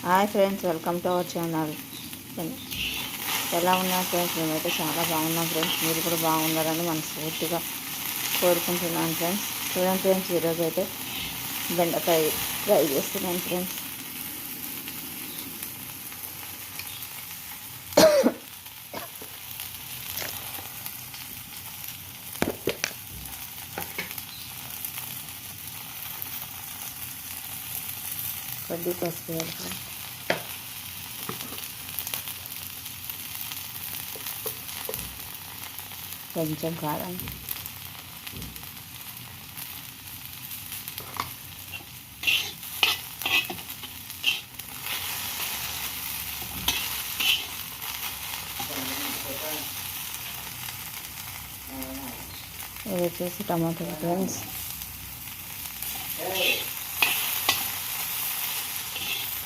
Hi friends, welcome to our channel. ఎలా ఉన్నారు friends? మేమైతే చాలా బాగున్నాం ఫ్రెండ్స్. మీరు కూడా బాగున్నారని మనస్ఫూర్తిగా కోరుకుంటున్నాను ఫ్రెండ్స్. చూడండి ఫ్రెండ్స్, ఈరోజు అయితే బెండకాయ ఫ్రై చేస్తున్నాను ఫ్రెండ్స్. కొద్ది పసుపు వేయాలి, కొంచెం కారం, ఇది వచ్చేసి టమాటో ఫ్రెండ్స్.